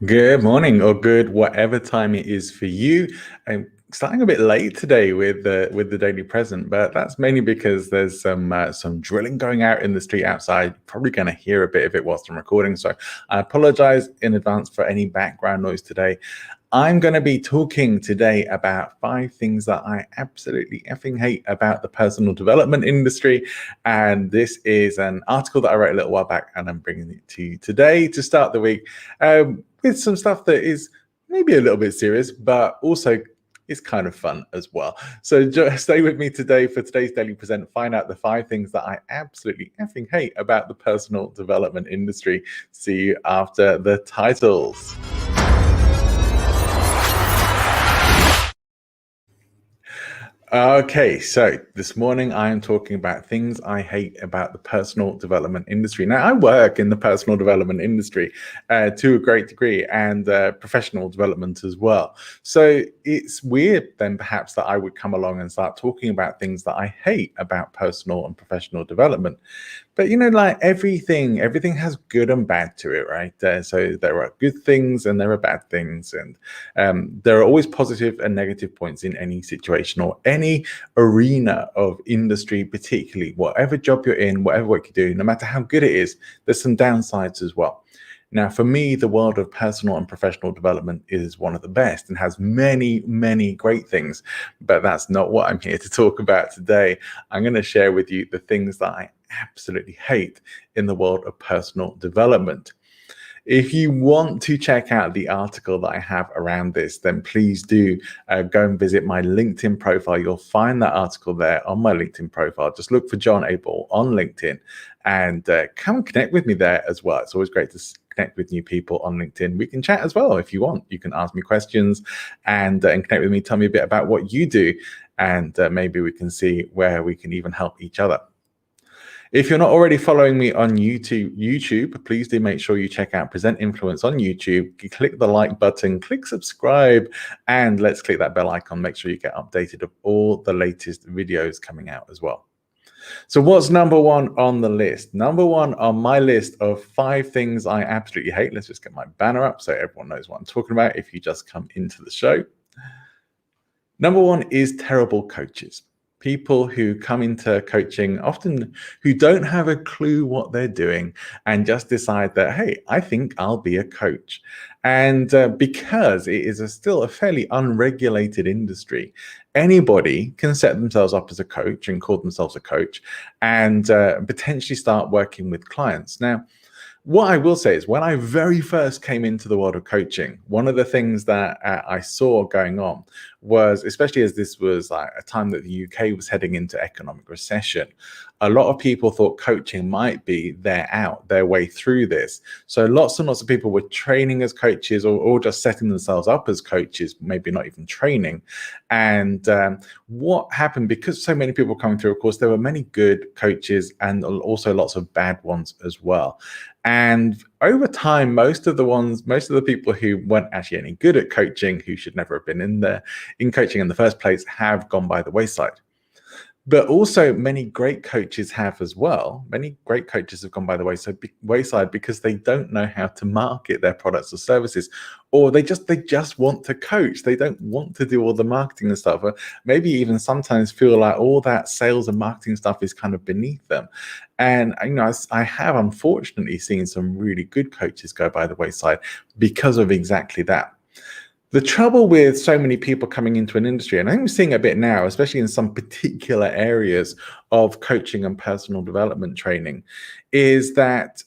Good morning or good whatever time it is for you. I'm starting a bit late today with the daily present, but that's mainly because there's some drilling going out in the street outside. Probably going to hear a bit of it whilst I'm recording, so I apologize in advance for any background noise today. I'm going to be talking today about 5 things that I absolutely effing hate about the personal development industry. And this is an article that I wrote a little while back, and I'm bringing it to you today to start the week with some stuff that is maybe a little bit serious, but also is kind of fun as well. So stay with me today for today's Daily Present. Find out the 5 things that I absolutely effing hate about the personal development industry. See you after the titles. Okay, so this morning I am talking about things I hate about the personal development industry. Now, I work in the personal development industry to a great degree, and professional development as well. So it's weird then perhaps that I would come along and start talking about things that I hate about personal and professional development. But like everything has good and bad to it, right? So there are good things and there are bad things, and there are always positive and negative points in any situation or any arena of industry, particularly whatever job you're in, whatever work you do, no matter how good it is, there's some downsides as well. Now, for me, the world of personal and professional development is one of the best and has many, many great things, but that's not what I'm here to talk about today. I'm going to share with you the things that I absolutely hate in the world of personal development. If you want to check out the article that I have around this, then please do go and visit my LinkedIn profile. You'll find that article there on my LinkedIn profile. Just look for John Abel on LinkedIn and come connect with me there as well. It's always great to connect with new people on LinkedIn. We can chat as well if you want. You can ask me questions and connect with me. Tell me a bit about what you do, and maybe we can see where we can even help each other. If you're not already following me on YouTube, please do make sure you check out Present Influence on YouTube. You click the like button, click subscribe, and let's click that bell icon. Make sure you get updated of all the latest videos coming out as well. So what's number one on the list? Number one on my list of 5 things I absolutely hate. Let's just get my banner up so everyone knows what I'm talking about if you just come into the show. Number one is terrible coaches. People who come into coaching often who don't have a clue what they're doing and just decide that, hey, I think I'll be a coach. And because it is still a fairly unregulated industry, anybody can set themselves up as a coach and call themselves a coach and potentially start working with clients. Now, what I will say is when I very first came into the world of coaching, one of the things that I saw going on was, especially as this was like a time that the UK was heading into economic recession, a lot of people thought coaching might be their way through this. So lots and lots of people were training as coaches or just setting themselves up as coaches, maybe not even training. And what happened, because so many people were coming through, of course, there were many good coaches and also lots of bad ones as well. And over time, most of the people who weren't actually any good at coaching, who should never have been in coaching in the first place, have gone by the wayside. But also many great coaches have as well. Many great coaches have gone by the wayside because they don't know how to market their products or services, or they just want to coach. They don't want to do all the marketing and stuff, or maybe even sometimes feel like all that sales and marketing stuff is kind of beneath them. And I have unfortunately seen some really good coaches go by the wayside because of exactly that. The trouble with so many people coming into an industry, and I think we're seeing a bit now, especially in some particular areas of coaching and personal development training, is that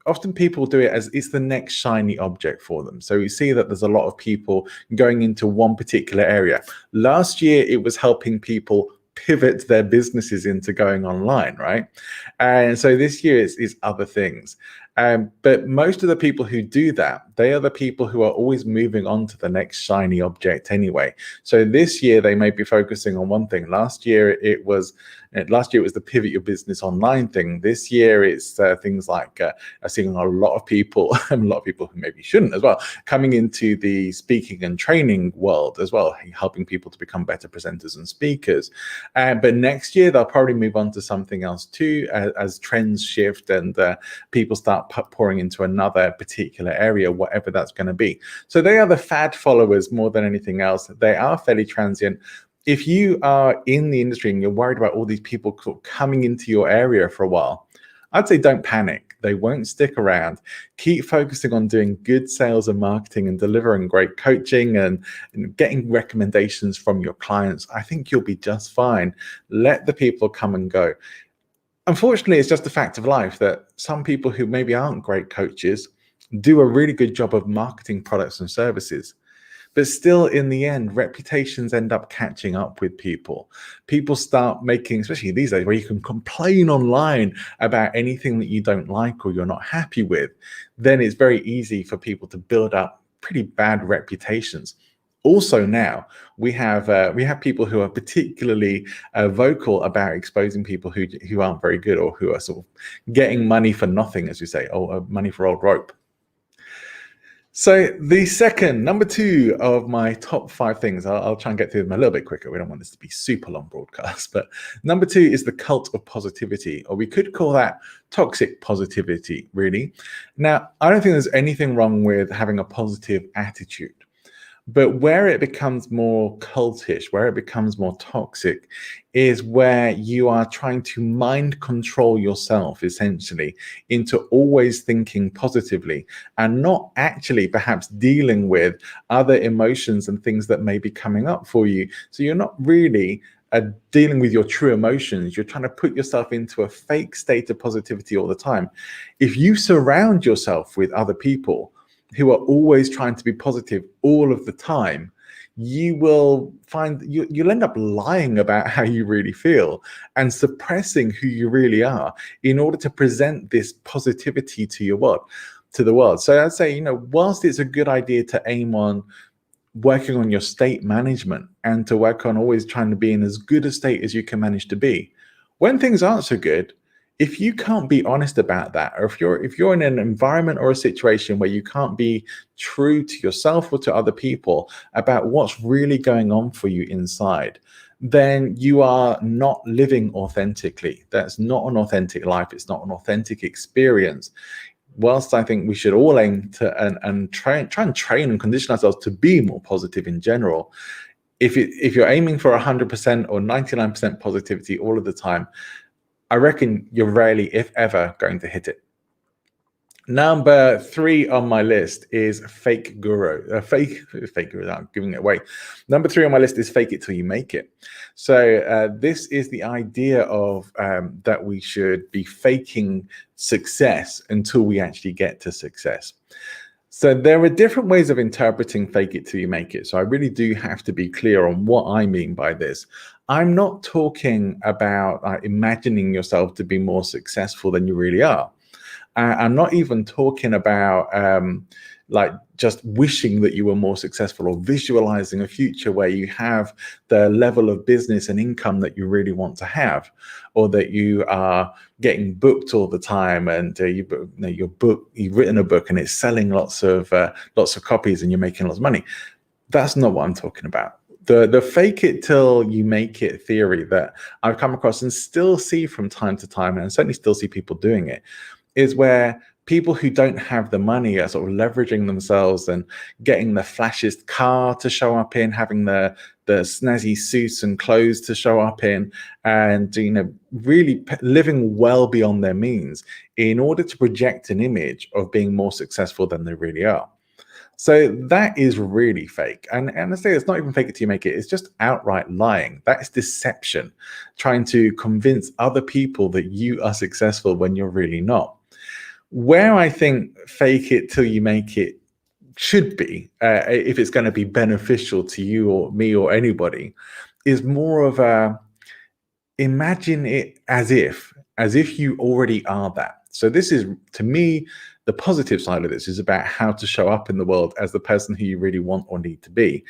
often people do it as it's the next shiny object for them. So we see that there's a lot of people going into one particular area. Last year, it was helping people pivot their businesses into going online, right? And so this year is other things. But most of the people who do that, they are the people who are always moving on to the next shiny object anyway. So this year they may be focusing on one thing. Last year it was the pivot your business online thing. This year it's things like I'm seeing a lot of people, a lot of people who maybe shouldn't as well, coming into the speaking and training world as well, helping people to become better presenters and speakers. But next year they'll probably move on to something else too, as trends shift and people start start pouring into another particular area, whatever that's going to be. So they are the fad followers more than anything else. They are fairly transient. If you are in the industry and you're worried about all these people coming into your area for a while, I'd say don't panic. They won't stick around. Keep focusing on doing good sales and marketing and delivering great coaching and getting recommendations from your clients. I think you'll be just fine. Let the people come and go. Unfortunately, it's just a fact of life that some people who maybe aren't great coaches do a really good job of marketing products and services. But still, in the end, reputations end up catching up with people. People start making, especially these days, where you can complain online about anything that you don't like or you're not happy with. Then it's very easy for people to build up pretty bad reputations. Also now, we have people who are particularly vocal about exposing people who aren't very good or who are sort of getting money for nothing, as we say, or money for old rope. So the second, number 2 of my top 5 things, I'll try and get through them a little bit quicker. We don't want this to be super long broadcast, but number 2 is the cult of positivity, or we could call that toxic positivity, really. Now, I don't think there's anything wrong with having a positive attitude. But where it becomes more cultish, where it becomes more toxic, is where you are trying to mind control yourself, essentially, into always thinking positively and not actually perhaps dealing with other emotions and things that may be coming up for you. So you're not really dealing with your true emotions. You're trying to put yourself into a fake state of positivity all the time. If you surround yourself with other people who are always trying to be positive all of the time, you will find you'll end up lying about how you really feel and suppressing who you really are in order to present this positivity to the world. So I'd say, whilst it's a good idea to aim on working on your state management and to work on always trying to be in as good a state as you can manage to be, when things aren't so good, if you can't be honest about that, or if you're in an environment or a situation where you can't be true to yourself or to other people about what's really going on for you inside, then you are not living authentically. That's not an authentic life. It's not an authentic experience. Whilst I think we should all aim to and try and train and condition ourselves to be more positive in general, if you're aiming for 100% or 99% positivity all of the time, I reckon you're rarely, if ever, going to hit it. Number 3 on my list is fake guru. Fake guru, I'm giving it away. Number 3 on my list is fake it till you make it. So this is the idea of that we should be faking success until we actually get to success. So there are different ways of interpreting fake it till you make it. So I really do have to be clear on what I mean by this. I'm not talking about imagining yourself to be more successful than you really are. I'm not even talking about like just wishing that you were more successful or visualizing a future where you have the level of business and income that you really want to have, or that you are getting booked all the time and you've written a book and it's selling lots of copies and you're making lots of money. That's not what I'm talking about. The fake it till you make it theory that I've come across and still see from time to time, and certainly still see people doing it, is where people who don't have the money are sort of leveraging themselves and getting the flashiest car to show up in, having the snazzy suits and clothes to show up in, and really living well beyond their means in order to project an image of being more successful than they really are. So that is really fake. And I say it's not even fake it till you make it. It's just outright lying. That is deception, trying to convince other people that you are successful when you're really not. Where I think fake it till you make it should be, if it's going to be beneficial to you or me or anybody, is more of a imagine it as if you already are that. So this is, to me, the positive side of this is about how to show up in the world as the person who you really want or need to be.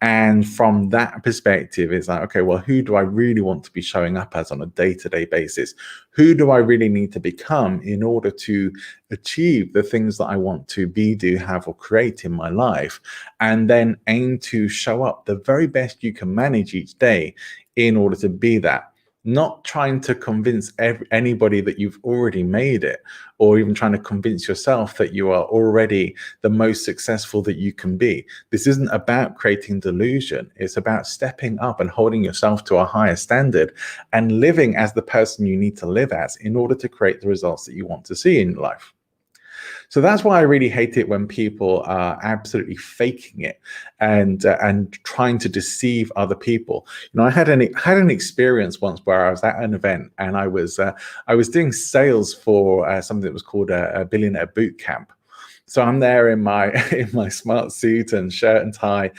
And from that perspective, it's like, okay, well, who do I really want to be showing up as on a day-to-day basis? Who do I really need to become in order to achieve the things that I want to be, do, have, or create in my life? And then aim to show up the very best you can manage each day in order to be that. not trying to convince anybody that you've already made it, or even trying to convince yourself that you are already the most successful that you can be. This isn't about creating delusion. It's about stepping up and holding yourself to a higher standard and living as the person you need to live as in order to create the results that you want to see in life. So that's why I really hate it when people are absolutely faking it and trying to deceive other people. I had an experience once where I was at an event and I was doing sales for something that was called a billionaire boot camp. So I'm there in my smart suit and shirt and tie,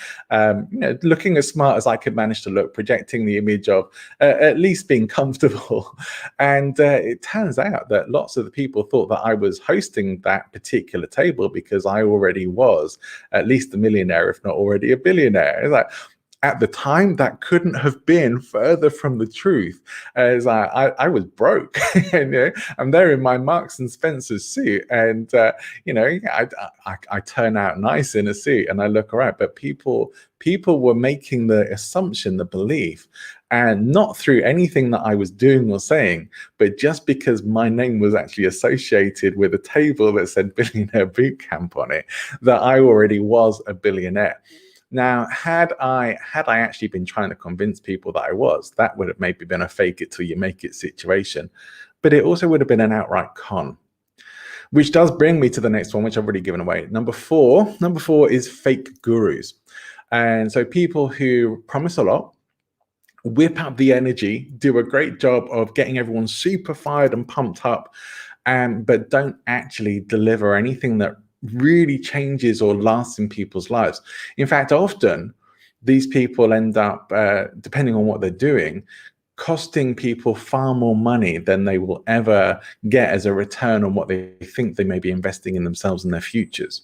looking as smart as I could manage to look, projecting the image of at least being comfortable. And it turns out that lots of the people thought that I was hosting that particular table because I already was at least a millionaire, if not already a billionaire. It's like, at the time, that couldn't have been further from the truth. As I was broke, and I'm there in my Marks and Spencer suit, and I turn out nice in a suit, and I look all right. But people were making the assumption, the belief, and not through anything that I was doing or saying, but just because my name was actually associated with a table that said Billionaire Boot Camp on it, that I already was a billionaire. Now, had I actually been trying to convince people that I was, that would have maybe been a fake it till you make it situation. But it also would have been an outright con. Which does bring me to the next one, which I've already given away. Number four is fake gurus. And so people who promise a lot, whip up the energy, do a great job of getting everyone super fired and pumped up, but don't actually deliver anything that really changes or lasts in people's lives. In fact, often these people end up, depending on what they're doing, costing people far more money than they will ever get as a return on what they think they may be investing in themselves and their futures.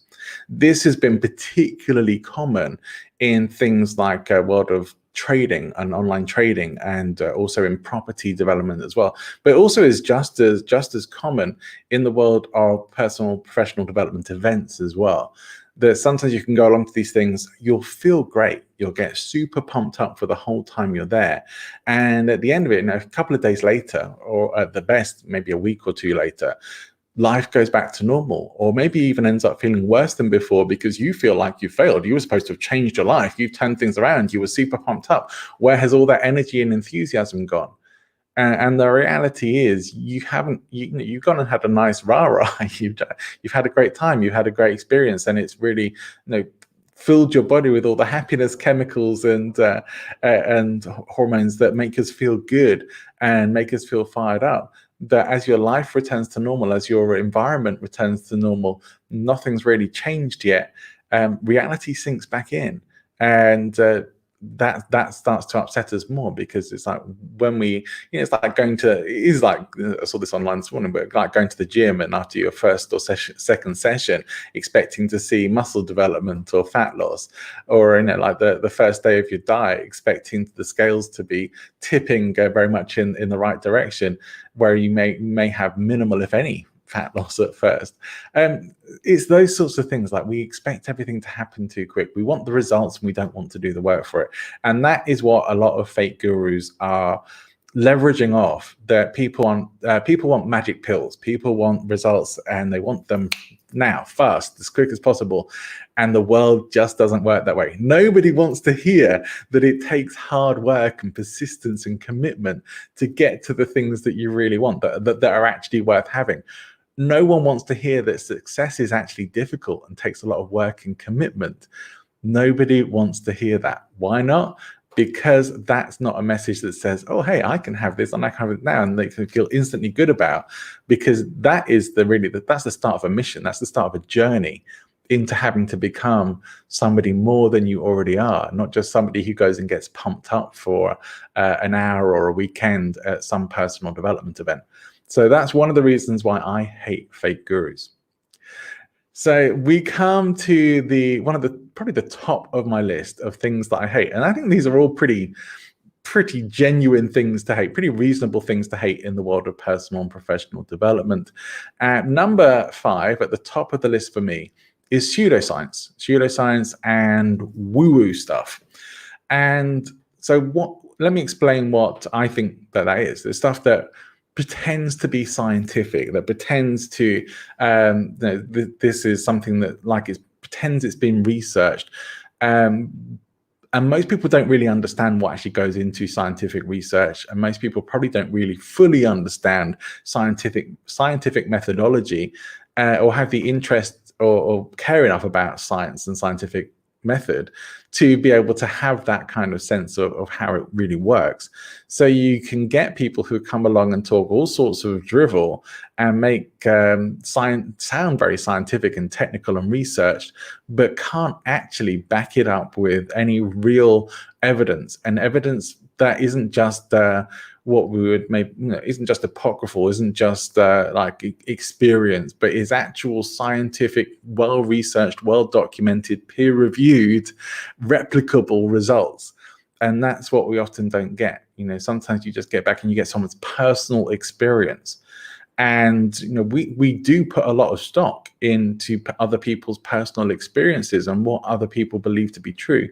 This has been particularly common in things like world of trading and online trading, and also in property development as well, but also is just as common in the world of personal professional development events as well. That sometimes you can go along to these things, you'll feel great, you'll get super pumped up for the whole time you're there, and at the end of it, a couple of days later, or at the best maybe a week or two later, life goes back to normal, or maybe even ends up feeling worse than before because you feel like you failed. You were supposed to have changed your life. You've turned things around. You were super pumped up. Where has all that energy and enthusiasm gone? And the reality is you haven't, you've gone and had a nice rah-rah. You've had a great time. You've had a great experience. And it's really, filled your body with all the happiness chemicals and hormones that make us feel good and make us feel fired up. That as your life returns to normal, as your environment returns to normal, nothing's really changed yet. Reality sinks back in, and that starts to upset us more, because it's like when we, it's like going to, it is like, I saw this online this morning, but like going to the gym and after your first or second session, expecting to see muscle development or fat loss, or like the first day of your diet, expecting the scales to be tipping very much in the right direction, where you may have minimal, if any, fat loss at first. It's those sorts of things, like we expect everything to happen too quick. We want the results and we don't want to do the work for it. And that is what a lot of fake gurus are leveraging off. That people want magic pills, people want results, and they want them now, fast, as quick as possible. And the world just doesn't work that way. Nobody wants to hear that it takes hard work and persistence and commitment to get to the things that you really want, that are actually worth having. No one wants to hear that success is actually difficult and takes a lot of work and commitment. Nobody wants to hear that. Why not? Because that's not a message that says, oh, hey, I can have this and I can have it now, and they can feel instantly good about, because that is that's the start of a mission. That's the start of a journey into having to become somebody more than you already are, not just somebody who goes and gets pumped up for an hour or a weekend at some personal development event. So that's one of the reasons why I hate fake gurus. So we come to probably the top of my list of things that I hate. And I think these are all pretty genuine things to hate, pretty reasonable things to hate in the world of personal and professional development. Number 5 at the top of the list for me is pseudoscience and woo-woo stuff. And so let me explain what I think that is. The stuff that pretends to be scientific, that pretends to this is something that like it pretends it's been researched. And most people don't really understand what actually goes into scientific research, and most people probably don't really fully understand scientific methodology, or have the interest or care enough about science and scientific method to be able to have that kind of sense of how it really works. So you can get people who come along and talk all sorts of drivel and make science sound very scientific and technical and researched, but can't actually back it up with any real evidence, and evidence that isn't just what we would make, isn't just apocryphal, isn't just like experience, but is actual scientific, well-researched, well-documented, peer-reviewed, replicable results. And that's what we often don't get. Sometimes you just get back and you get someone's personal experience. And we do put a lot of stock into other people's personal experiences and what other people believe to be true,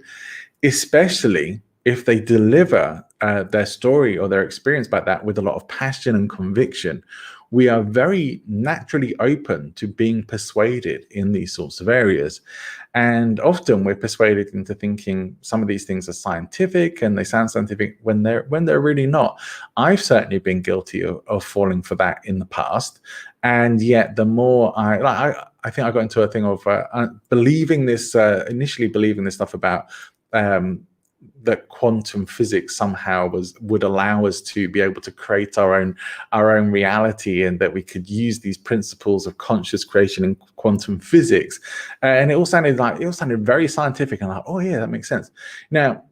especially if they deliver their story or their experience about that with a lot of passion and conviction. We are very naturally open to being persuaded in these sorts of areas. And often we're persuaded into thinking some of these things are scientific and they sound scientific when they're really not. I've certainly been guilty of falling for that in the past. And yet the more I think I got into a thing of believing this, initially believing this stuff about that quantum physics somehow would allow us to be able to create our own reality, and that we could use these principles of conscious creation in quantum physics, and it all sounded very scientific, and like, oh yeah, that makes sense. Now,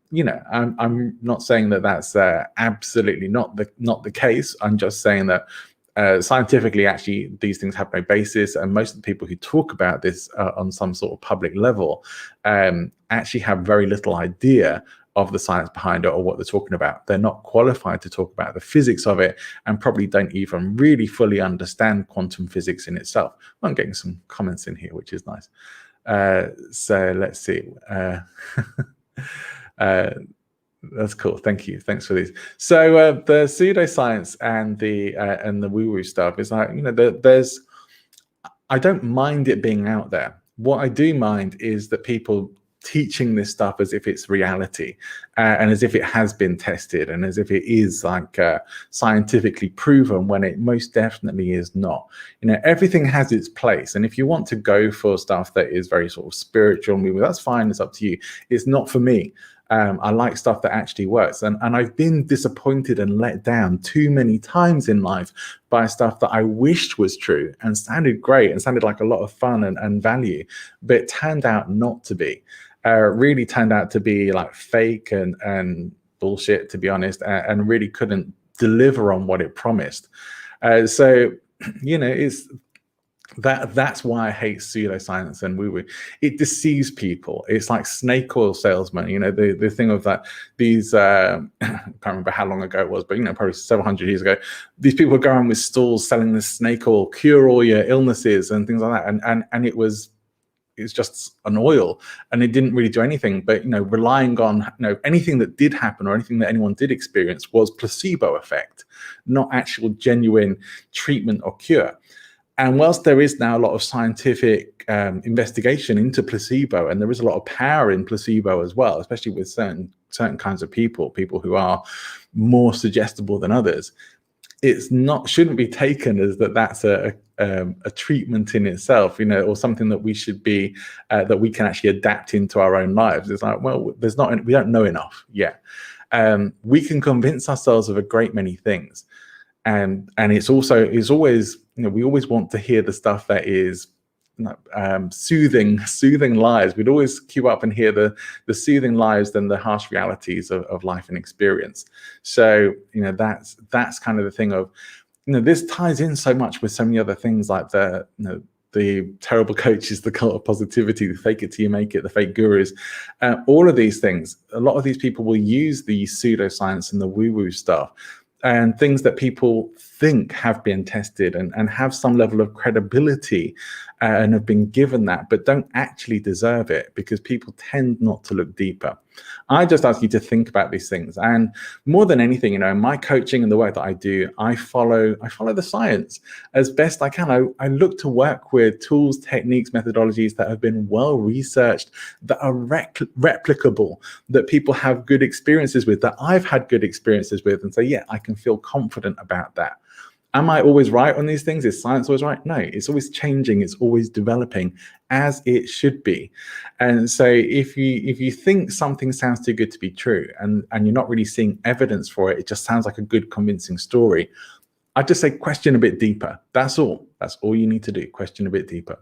I'm not saying that that's absolutely not the case. I'm just saying that scientifically, actually, these things have no basis, and most of the people who talk about this on some sort of public level actually have very little idea of the science behind it or what they're talking about. They're not qualified to talk about the physics of it, and probably don't even really fully understand quantum physics in itself. Well, I'm getting some comments in here, which is nice. So let's see. That's cool. Thank you. Thanks for these. So the pseudoscience and the woo-woo stuff is like, there's. I don't mind it being out there. What I do mind is that people teaching this stuff as if it's reality, and as if it has been tested, and as if it is like scientifically proven, when it most definitely is not. Everything has its place, and if you want to go for stuff that is very sort of spiritual, that's fine. It's up to you. It's not for me. I like stuff that actually works, and I've been disappointed and let down too many times in life by stuff that I wished was true and sounded great and sounded like a lot of fun and value, but it turned out not to be. Really turned out to be like fake and bullshit, to be honest, and really couldn't deliver on what it promised. So it's that's why I hate pseudoscience and woo-woo. It deceives people. It's like snake oil salesmen. The thing of that. These I can't remember how long ago it was, but probably several hundred years ago. These people were going with stalls selling this snake oil, cure all your illnesses and things like that. And it's just an oil, and it didn't really do anything. But relying on anything that did happen or anything that anyone did experience was placebo effect, not actual genuine treatment or cure. And whilst there is now a lot of scientific investigation into placebo, and there is a lot of power in placebo as well, especially with certain kinds of people who are more suggestible than others, shouldn't be taken as that's a treatment in itself, or something that we should be that we can actually adapt into our own lives. It's like, well, we don't know enough yet. We can convince ourselves of a great many things. And it's always, we always want to hear the stuff that is soothing lies. We'd always queue up and hear the soothing lies than the harsh realities of life and experience. So that's kind of the thing of, this ties in so much with so many other things, like the terrible coaches, the cult of positivity, the fake it till you make it, the fake gurus, all of these things. A lot of these people will use the pseudoscience and the woo-woo stuff and things that people think have been tested and have some level of credibility and have been given that, but don't actually deserve it because people tend not to look deeper. I just ask you to think about these things. And more than anything, you know, in my coaching and the work that I do, I follow the science as best I can. I look to work with tools, techniques, methodologies that have been well researched, that are replicable, that people have good experiences with, that I've had good experiences with, and say, yeah, I can feel confident about that. Am I always right on these things? Is science always right? No, it's always changing. It's always developing, as it should be. And so if you think something sounds too good to be true and you're not really seeing evidence for it, it just sounds like a good, convincing story, I'd just say question a bit deeper. That's all. That's all you need to do. Question a bit deeper.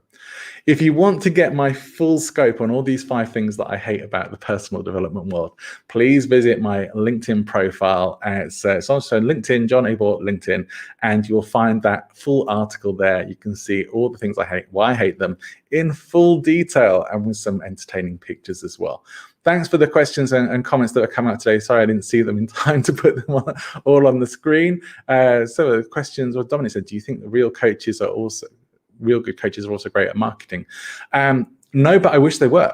If you want to get my full scope on all these 5 things that I hate about the personal development world, please visit my LinkedIn profile. It's also LinkedIn, John Abort LinkedIn, and you'll find that full article there. You can see all the things I hate, why I hate them in full detail, and with some entertaining pictures as well. Thanks for the questions and comments that have come out today. Sorry, I didn't see them in time to put them all on the screen. So the questions, well, Dominic said, do you think the real good coaches are also great at marketing? No, but I wish they were.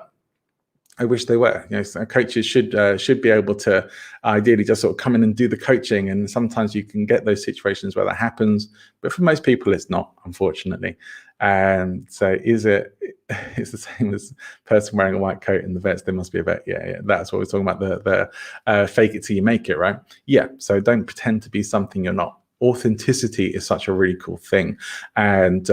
I wish they were. You know, coaches should be able to ideally just sort of come in and do the coaching. And sometimes you can get those situations where that happens, but for most people, it's not, unfortunately. And so, it's the same as person wearing a white coat in the vets. There must be a vet. Yeah, that's what we're talking about. The fake it till you make it, right? Yeah. So don't pretend to be something you're not. Authenticity is such a really cool thing, and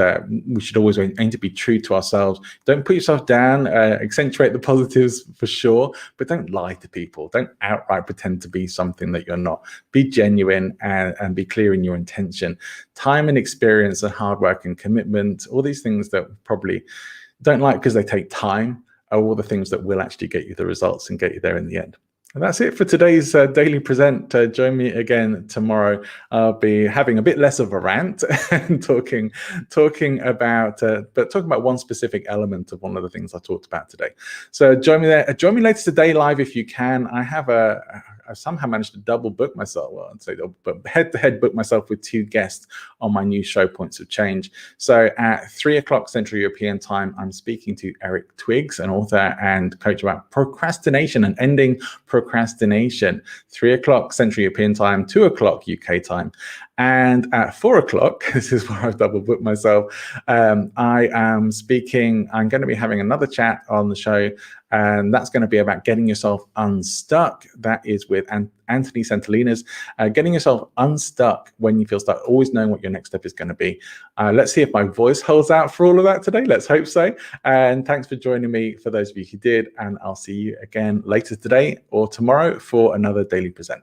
we should always aim to be true to ourselves. Don't put yourself down, accentuate the positives for sure, but don't lie to people. Don't outright pretend to be something that you're not. Be genuine and be clear in your intention. Time and experience and hard work and commitment, all these things that probably don't like because they take time, are all the things that will actually get you the results and get you there in the end. And that's it for today's Daily Present. Join me again tomorrow. I'll be having a bit less of a rant and talking about one specific element of one of the things I talked about today. So join me there. Join me later today live if you can. I've somehow managed to double book myself. Well, I'd say double, but head-to-head book myself with 2 guests on my new show, Points of Change. So at 3 o'clock Central European Time, I'm speaking to Eric Twiggs, an author and coach about procrastination and ending procrastination. 3 o'clock Central European Time, 2 o'clock UK time. And at 4 o'clock, this is where I've double booked myself, I'm going to be having another chat on the show, and that's going to be about getting yourself unstuck. That is with Anthony Santolinas, getting yourself unstuck when you feel stuck, always knowing what your next step is going to be. Let's see if my voice holds out for all of that today. Let's hope so. And thanks for joining me, for those of you who did, and I'll see you again later today or tomorrow for another Daily Present.